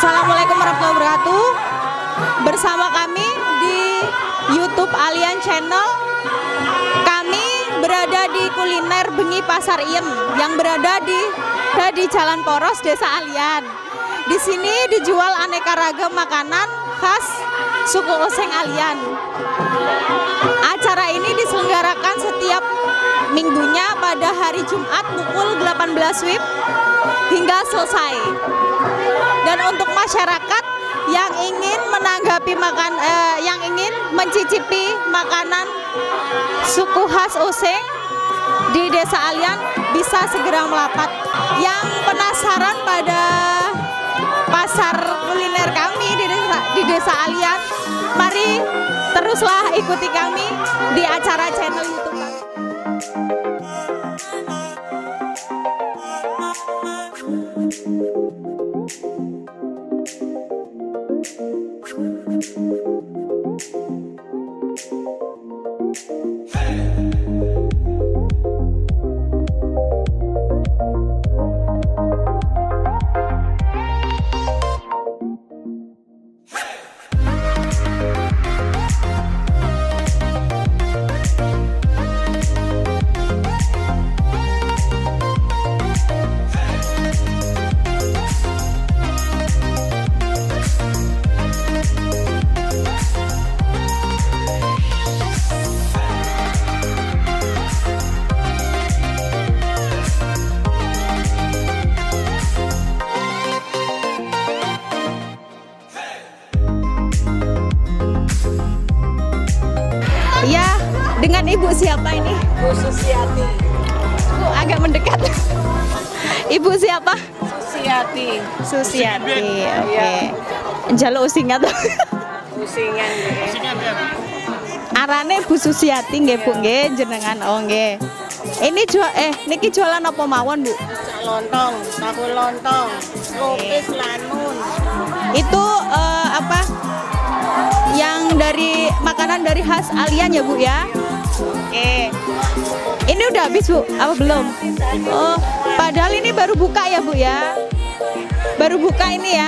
Assalamualaikum warahmatullahi wabarakatuh. Bersama kami di YouTube Alian Channel. Kami berada di kuliner Bengi Pasar Iem yang berada di Jalan Poros, Desa Alian. Di sini dijual aneka ragam makanan khas suku Oseng Alian. Acara ini diselenggarakan setiap minggunya pada hari Jumat pukul 18 WIB hingga selesai. Dan untuk masyarakat yang ingin yang ingin mencicipi makanan suku khas Oseng di Desa Alian bisa segera melapat. Yang penasaran pada pasar kuliner kami di Desa Alian, mari teruslah ikuti kami di acara channel YouTube kami. Ya, dengan Ibu siapa ini? Bu Susiati. Bu, agak mendekat. Ibu siapa? Susiati. Susiati, oke. Jaluk usingan. Usingan nggih. Arane Bu Susiati nggih, Bu nggih, jenengan nggih. Ini niki jualan apa mawon, Bu? Cak lontong, tahu lontong, lupis lanun. Itu apa? Yang dari makanan dari khas Alian ya, Bu ya? Oke. Ini udah habis, Bu? Apa belum? Oh, padahal ini baru buka ya, Bu ya? Baru buka ini ya.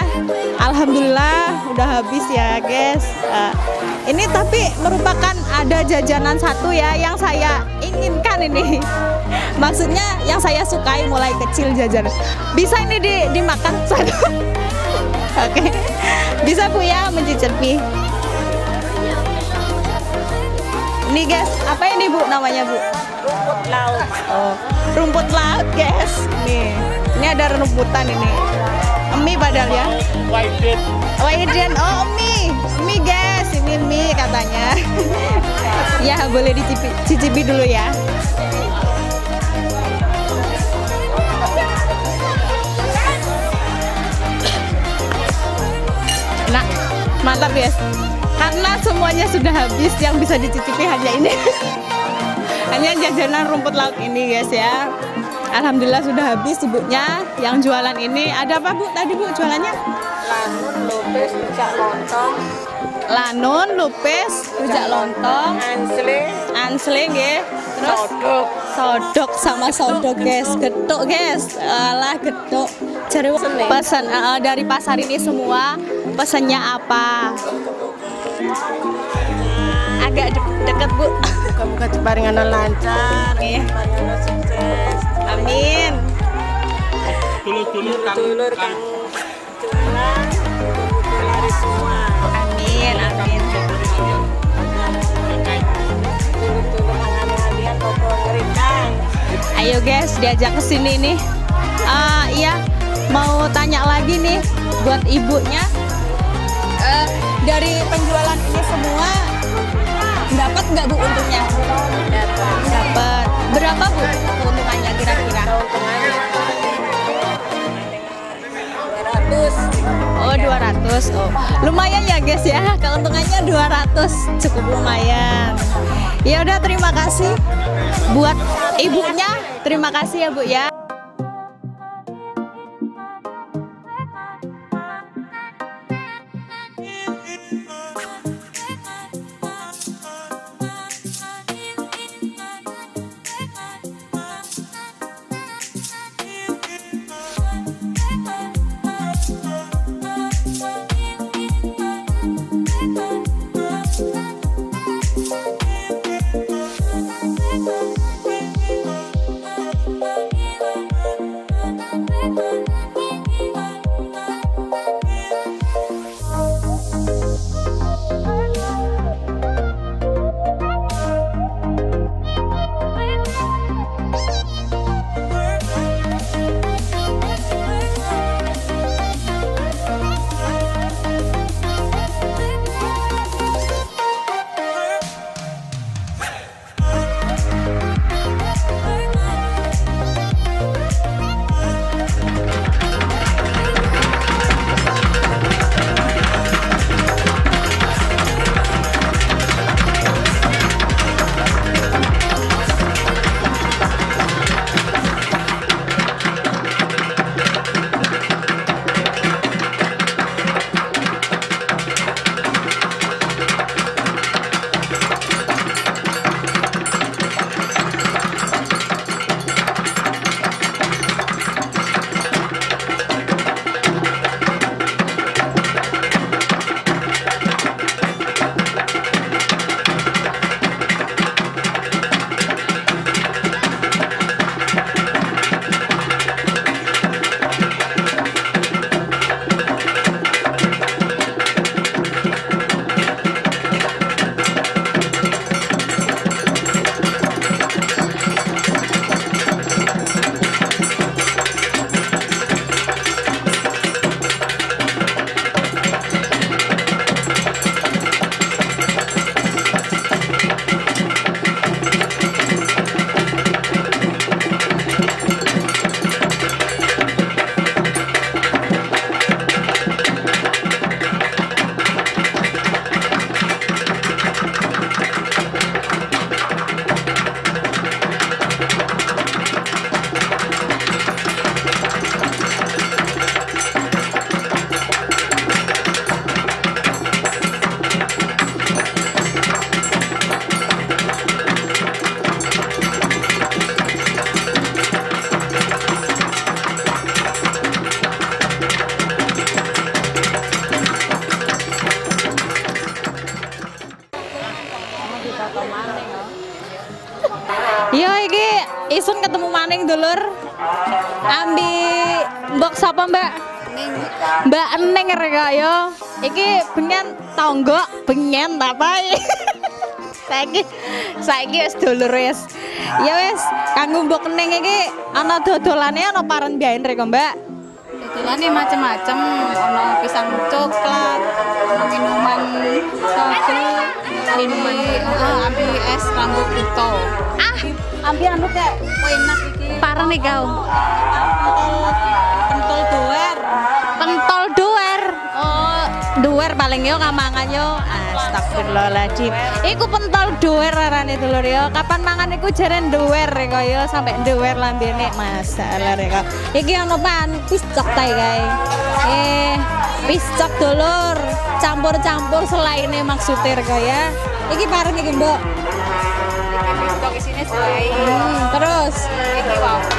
Alhamdulillah udah habis ya, guys. Ini tapi merupakan ada jajanan satu ya yang saya inginkan ini. Maksudnya yang saya sukai mulai kecil jajan. Bisa ini dimakan satu. Oke. Bisa, Bu ya, mencicipi. Ini guys, apa ini, Bu, namanya, Bu? Rumput laut. Oh, rumput laut, guys. Nih, ini ada rumputan ini. Mie padahal ya. Waiden. Oh, mie guys. Ini mie katanya. Ya, boleh dicicipi dulu ya. Nah, mantap guys. Karena semuanya sudah habis, yang bisa dicicipi hanya ini. Hanya jajanan rumput laut ini guys ya. Alhamdulillah sudah habis ibunya. Yang jualan ini ada apa, Bu? Tadi, Bu, jualannya? Lanun, lupis, rujak lontong. Lanun, lupis, rujak lontong. Ansle nggih. Terus sodok sama sodok guys. Getuk guys. Alah, getuk. Cari pesan dari pasar ini semua. Pesannya apa? Agak deket, Bu. Muka-muka jebaringan lancar. Iya. Sukses. Amin. Dulur-dulur kang jualan, laris semua. Amin. Dulur-dulur halian toko ngerincang. Ayo guys, diajak ke sini nih. Iya, mau tanya lagi nih buat ibunya. Dari penjualan ini semua dapat nggak, Bu, untungnya? Dapat. Berapa, Bu, keuntungannya kira-kira? Keuntungannya 200. Oh, 200. Oh, lumayan ya guys ya. Keuntungannya 200, cukup lumayan. Ya udah, terima kasih buat ibunya. Terima kasih ya, Bu ya. bareng dulur. Ambi mbok sapa Mbak? Mbak Eneng rek yo. Iki bengen tangga, bengen apa? Saiki wis dulur wis. Ya wis, kanggo mbok Eneng iki ana dodolane ana paren biyen rek Mbak. Dodolane macem-macem, ana pisang coklat, ana minuman soju, ambi es rambut buto. Ambi anu kek Enak iki. paren iki kau. Pentol doer. Pentol doer. Oh, doer paling yo kamangan yo. Astagfirullahaladzim. Iku pentol doer arane dulur yo. Kapan mangan iku jaren doer kok yo sampai doer lambene masalah rek. Iki ono pan piscok tae kae. Piscok dulur, campur-campur selaine maksudnya rek ya. Iki pareng iki, Mbok. Pistok isine selai. Terus Iki wafer.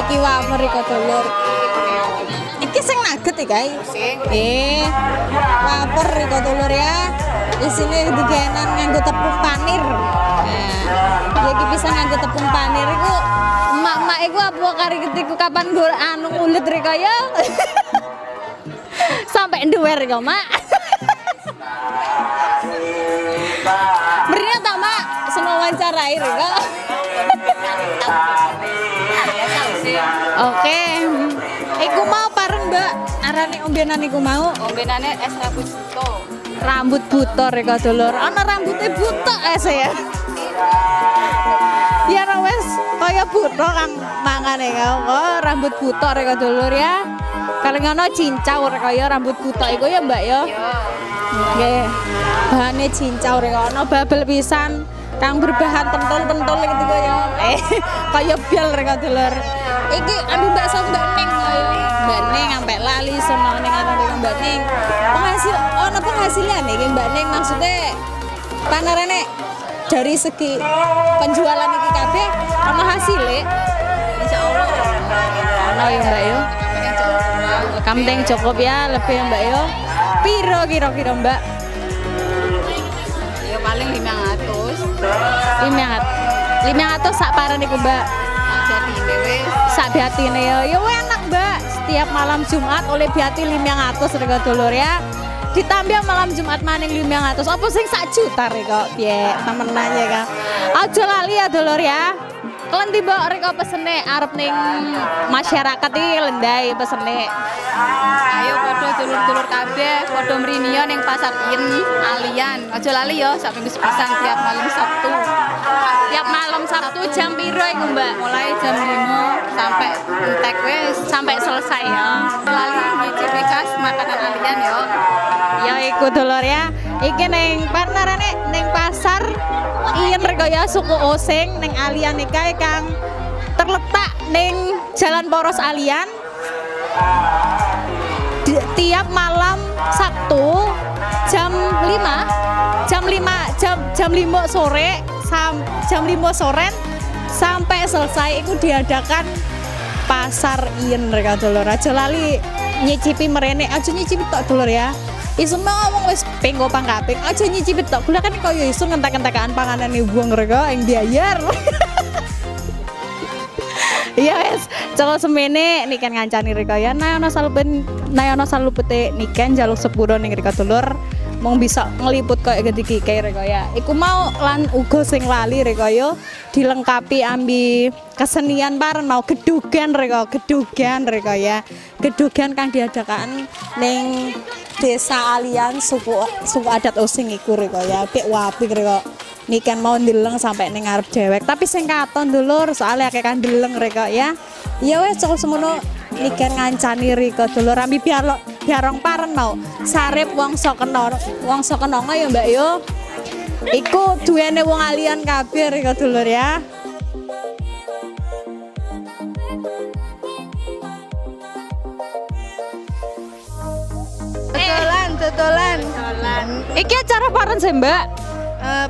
iki wafer iki dulur. Iki sing nugget iki kae. Sing. Wafer iki dulur ya. Isine digenan nganggo tepung panir. Nah, iki bisa nganggo tepung panir iku emak-emak iku apa kari ketiku kapan nggo anu ulet rek ya. Sampai nduwer kok, Mak. Mrene ta, Mak? Semua wawancarai rek. Oke. Iku mau pareng, Mbak. Arane ombenan iku mau. Ombenane es rambut buto. Rambut buto rek dulur. Ana rambutnya buto es ya. Ya ra wis kaya buto kang mangane kok rambut buto rek dulur ya. Kalau ngono cincau rek kaya rambut buto iku ya Mbak ya. Nggih. Bahane cincau rek ana babel pisan kang berbahan pentol-pentol gitu ya. Kaya bial rek dulur. Iki ambil bakso Mbak Ning kaya. Mbak Ning sampai lali senone karo Mbak Ning. Penghasilan iki Mbak Ning maksudnya panarane dari segi penjualan iki kabeh ana hasile. Insyaallah. Ana ya Mbak yo. Kamteng cukup ya lebih Mbak yo. Piro kira-kira Mbak? Ya paling 500. 500 sak paran iku Mbak. Jadi wis Sak biatine yo. Ya enak Mbak. Setiap malam Jumat oleh biati 500 rek dulur ya. Ditambah malam Jumat maning 500. Apa sing 1 juta rek kok piye temenan ya Kang. Aja lali ya dulur ya. Kalian tiba rek pesene arep ning masyarakat iki lendai pesene. ayo padha dulur-dulur kabeh padha mriniya ning pasar Ien Alian. Aja lali ya sak minggu sepisan tiap malam Sabtu. Tiap malam Sabtu jam piro iku Mbak? Mulai jam 5 sampai entek wis Sampai selesai ya. lali nyicipi khas makanan Alian yo. Ya iku dulur ya. Iki ning partnerane ning pasar Ien Regoya suku Osing ning Alian iki Kang terletak ning Jalan Poros Alian. Tiap malam Sabtu jam 5 sore jam 5 sore sampai selesai itu diadakan pasar Ien rek dulur. Aja lali nyicipi merene, aja nyicipi tok dulur ya. Isu ngomong wis ping kopang kaping, aja nyicipi tok. Gula kan kaya isu ngentek-entekan panganane wong rek ing biayar. Iya wes, cokol semene niken ngancani rek ya. Nayono salupete niken jaluk sepuro ning rek dulur. Mong bisa ngeliput kayak gede kayak rek ya. Iku mau lan uga sing lali rek ya dilengkapi ambi kesenian bareng mau gedugan rek ya. Gedugan kang diadakan ning Desa Alian suku adat Osing iku rek ya. Pek wapik rek. Niken mau ndeleng sampai ning ngarep dewek, tapi sing katon dulur soalnya akeh kan ndeleng rek ya. Ya wes cokol semono niken ngancani rek dulur ambi biarong paren mau sarip wong sokeno ya Mbak yo. Iku duwene wong Alian kabeh rek dulur ya. Totolan. Iki acara paren sih Mbak.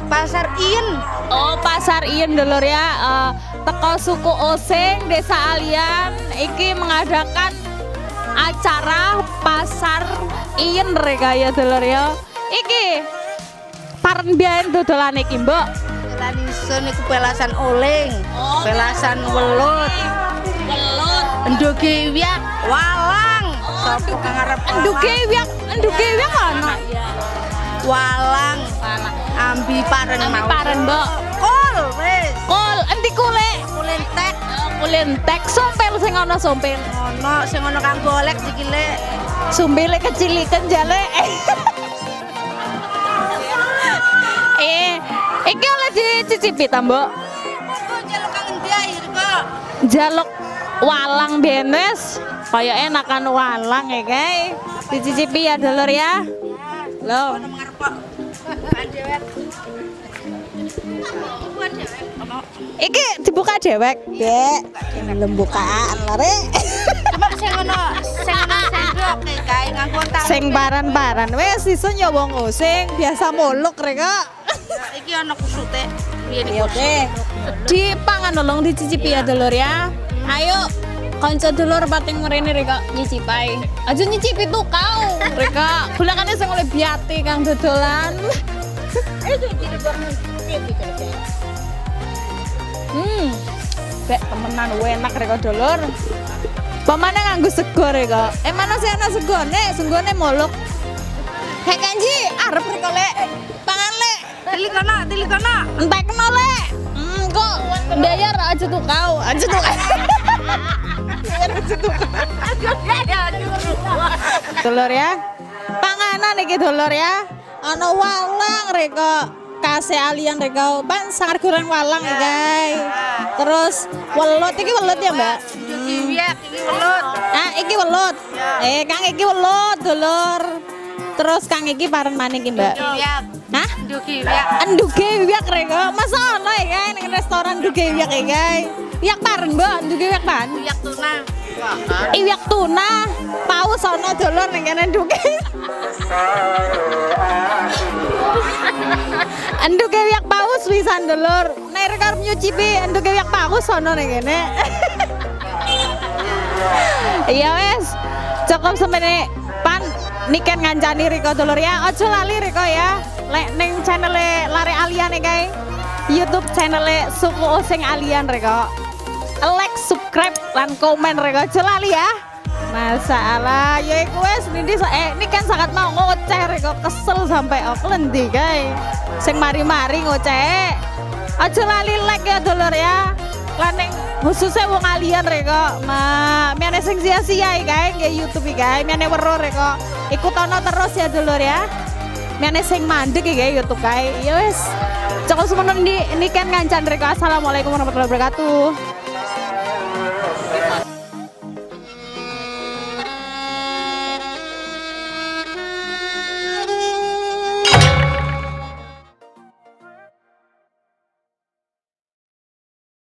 Pasar Ien. Oh pasar Ien dulur ya. Teko suku Osing Desa Alian iki mengadakan acara pasar Ien rek ya dulur ya. Iki paren biyen dodolan iki Mbok. Lan isun iku pelasan oling, pelasan welut, Ndugi wiak walang. Sopo kang arep Nduge wiak ana. walang. Ambi paren mau. Paren, Mbok. Kol wis. Kol endi kule? Kulentek. Kulentek sompel sing ana sompel. Ono sing ono kang golek sikile. Sumbele kecilikan jale. Iki oleh dicicipi ta, Mbok? Jaluk kang endi air kok. Jaluk walang benes. Kayak enakan walang ya, guys. Dicicipi ya, dulur ya. Loh. Ono ngarep kok. Dewek. Iki dibuka dewek. Dek, lembukaan lare. Cuma sing ono sendok kae nganggo tak. Sing paran-paran wis iso ya wong sing biasa muluk rek kok. Iki ono kusute. Piye Oke. Dipangan tolong dicicipi ya dulur ya. Ayo kanca dulur pating mrene rek kok nyicipai. Aja nyicipi tuh kau. Rek kok gulakane sing oleh biati kang dodolan. Bek temenan enak rek kok dulur. Pamane nganggo sego rek kok. Mana sih ana segone? Segone molok. Hek kanji arep rek kok lek. Pangan lek. Tilikono. Entekno lek. Kok ndayar aja tuh kau. Aja tuh. Dulur ya. Panganan iki dulur ya. Ana walang rek kok. Kase alian rek kok. Pan sangar goreng walang ya, guys. Terus welut iki welut ya, Mbak? Wiak iki welut. Ah, iki welut. Kang iki welut, dulur. Terus Kang iki paren maneh iki, Mbak? Wiak. Hah? Ndugi wiak. Nduge wiak rek kok. Masa ono ya, guys, ning restoran nduge wiak ya, guys. Wiak paren, Mbak? Nduge wiak pan? Wiak tuna. Iwak tuna, paus ono dulur ning kene nduge. Nduge wiak paus wisan dulur. Nek arep nyucipi nduge wiak paus ono ning kene. Iya wes, cukup sampai pan niken ngancani Riko dulur ya. Ojo lali Riko ya. Lek ning channel Lare Alian ya guys. YouTube channel Suku Oseng Alian Riko. Like, subscribe, dan komen Riko. Ojo lali ya. Masalah ya iku wes ini kan sangat mau ngoceh Riko, kesel sampai Auckland guys. Sing mari-mari ngoceh. Ojo lali like ya dulur ya. Laneng khususnya wong alian Riko. Miane sing sia-sia guys nggih YouTube guys. Miane weruh Riko. Ikutono terus ya dulur ya. Miane sing mandek guys YouTube guys. Ya wes. Cukup semono ini kan ngancan Riko. Assalamualaikum warahmatullahi wabarakatuh.